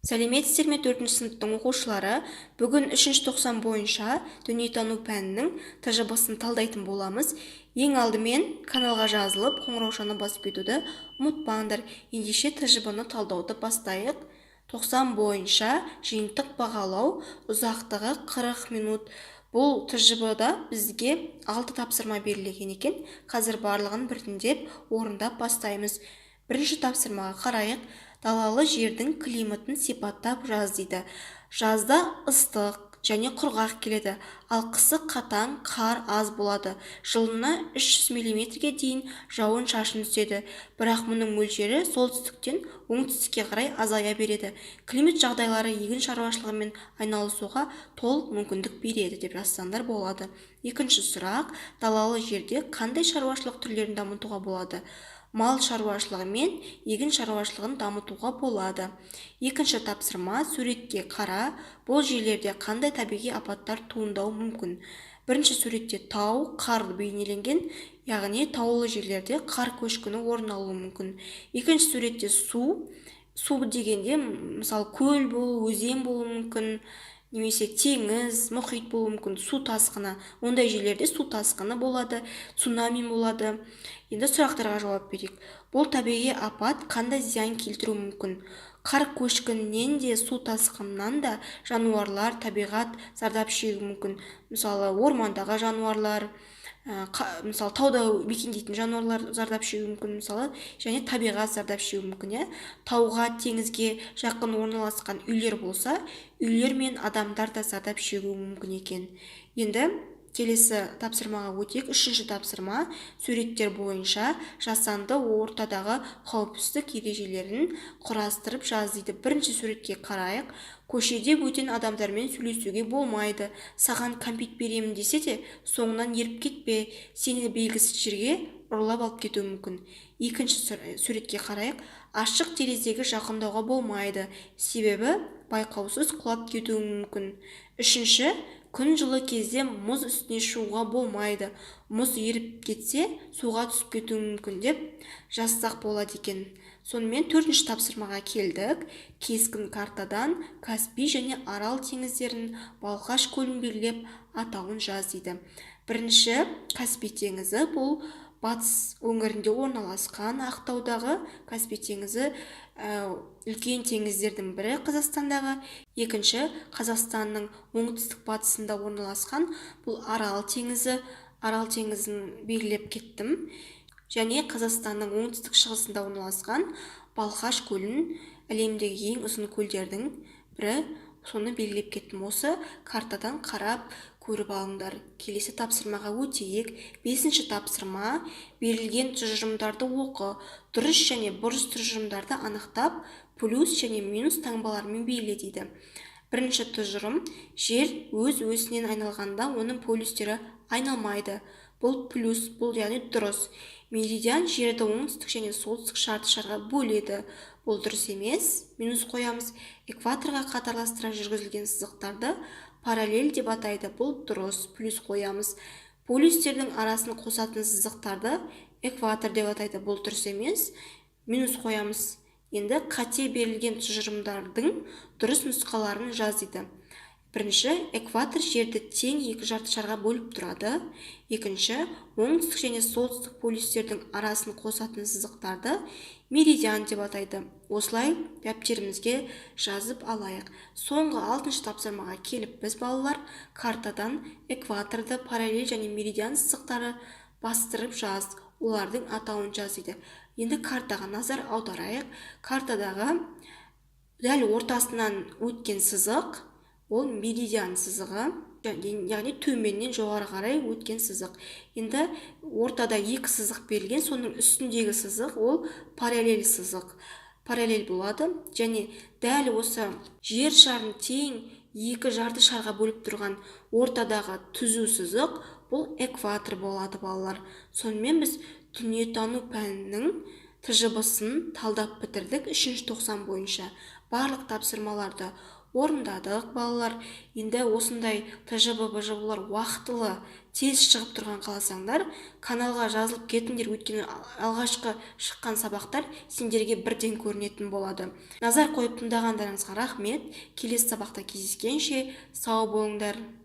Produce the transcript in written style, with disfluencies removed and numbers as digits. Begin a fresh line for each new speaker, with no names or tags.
Сәлеметсіздер ме 4-ші сыныптың оқушылары? Бүгін 3-ші тоқсан бойынша дүниетану пәнінің тжб-сын талдайтын боламыз. Ең алдымен каналға жазылып, қоңыраушаны басып кетуді ұмытпаңдар. Ендеше тжб-ны талдауды бастайық. 90 бойынша жиынтық бағалау, ұзақтығы 40 минут. Бұл тжб-да бізге 6 тапсырма берілген екен. Қазір барлығын біртіндеп орындап бастаймыз. Бірінші тапсырмаға қарайық. Далалы жердің климатын сипаттап жаз дейді. Жазда ыстық және құрғақ келеді, ал қысы қатаң, қар аз болады. Жылына 300 мм-ге дейін жауын шашын түседі. Бірақ мұның мөлшері солтүстіктен оңтүстікке қарай азая береді. Климат жағдайлары егін шаруашылығымен айналысуға толық мүмкіндік береді деп жазсаңдар болады. Екінші сұрақ: далалы жерде қандай шаруашылық түрлерін дамытуға болады? Мал шаруашылығы мен егін шаруашылығын дамытуға болады. Екінші тапсырма: суретке қара. Бұл жерлерде қандай табиғи апаттар туындауы мүмкін? Бірінші суретте тау, қар бейнеленген, яғни таулы жерлерде қар көшкіні орын алуы мүмкін. Екінші суретте су. Су дегенде, мысалы, көл болуы, өзен болуы мүмкін, немесе теңіз, мұхит болуы мүмкін. Су тасқыны. Ондай жерлерде су тасқыны болады, цунами болады. Енді сұрақтарға жауап берейік. Бұл табиғи апат қандай зиян келтіруі мүмкін? Қар көшкінінен де, су тасқынынан да жануарлар, табиғат зардап шегуі мүмкін. Мысалы, ормандағы жануарлар, мысалы, тауда мекендейтін жануарлар зардап шегуі мүмкін, мысалы, және табиғат зардап шегуі мүмкін. Тауға, теңізге жақын орналасқан үйлер болса, үйлер мен адамдар да зардап шегуі мүмкін екен. Енді келесі тапсырмаға өтейік. Үшінші тапсырма: суреттер бойынша жасанды ортадағы қауіпсіздік ережелерін құрастырып жаз дейді. Бірінші суретке қарайық. Көшеде бөтен адамдармен сөйлесуге болмайды. Саған кәмпит беремін десе де, соңынан еріп кетпе, сені белгісіз жерге ұрлап алып кетуі мүмкін. Екінші суретке қарайық. Ашық терезеге жақындауға болмайды, себебі байқаусыз құлап кетуі мүмкін. Үшінші: күн жылы кезде мұз үстіне шығуға болмайды. Мұз еріп кетсе, суға түсіп кетуі мүмкін деп жазсақ болады екен. Сонымен төртінші тапсырмаға келдік. Кескін картадан Каспий және Арал теңіздерін, Балқаш көлін белгілеп, атауын жаз дейді. Бірінші Каспий теңізі, бұл батыс өңірінде орналасқан. Ақтаудағы Каспий теңізі үлкен теңіздердің бірі Қазақстандағы. Екінші, Қазақстанның оңтүстік батысында орналасқан, бұл Арал теңізі. Арал теңізін белгілеп кеттім. Және Қазақстанның оңтүстік шығысында орналасқан Балқаш көлін, әлемдегі ең ұзын көлдердің бірі, соны белгілеп кеттім. Осы картадан қарап көріп алыңдар. Келесі тапсырмаға өтейік. Бесінші тапсырма: берілген тұжырымдарды оқы. Дұрыс және бұрыс тұжырымдарды анықтап, плюс және минус таңбаларымен белгіле дейді. Бірінші тұжырым: жер өз-өзінен айналғанда оның полюстері айналмайды. Бұл плюс, бұл яғни дұрыс. Меридиан жерді оңтүстік және солтүстік шарты шарға бөледі. Бұл дұрыс емес, минус қоямыз. Экваторға қатарластыра жүргізілген сызықтарды параллель деп атайды. Бұл дұрыс, плюс қоямыз. Полюстердің арасын қосатын сызықтарды экватор деп атайды. Бұл дұрыс емес, минус қоямыз. Енді қате берілген тұжырымдардың дұрыс нұсқаларын жаз дейді. Бірінші, экватор жерді тең екі жарты шарға бөліп тұрады. Екінші, оңтүстік және солтүстік полюстердің арасын қосатын сызықтарды меридиан деп атайды. Осылай дәптерімізге жазып алайық. Соңғы 6-шы тапсырмаға келіп біз балалар картадан экваторды, параллель және меридиан сызықтары бастырып жаз. Олардың атауын жаз дейді. Енді картаға назар аударайық. Картадағы дәл ортасынан өткен сызық, ол меридиан сызығы, яғни төменнен жоғары қарай өткен сызық. Енді ортада екі сызық берілген, соның үстіндегі сызық ол параллель сызық. Параллель болады, және дәл осы жер шарын тең екі жарты шарға бөліп тұрған ортадағы түзу сызық, бұл экватор болады балалар. Сонымен біз дүниетану пәнінің тжб-сын талдап бітірдік 3-ші тоқсан бойынша. Барлық тапсырмаларды орындадық балалар. Енді осындай ТЖБ БЖБлар уақытылы тез шығып тұрған қаласаңдар, каналға жазылып кетіңдер, өйткені алғашқы шыққан сабақтар сендерге бірден көрінетін болады. Назар қойып тыңдағандарыңызға рахмет. Келесі сабақта кездескенше сау болыңдар.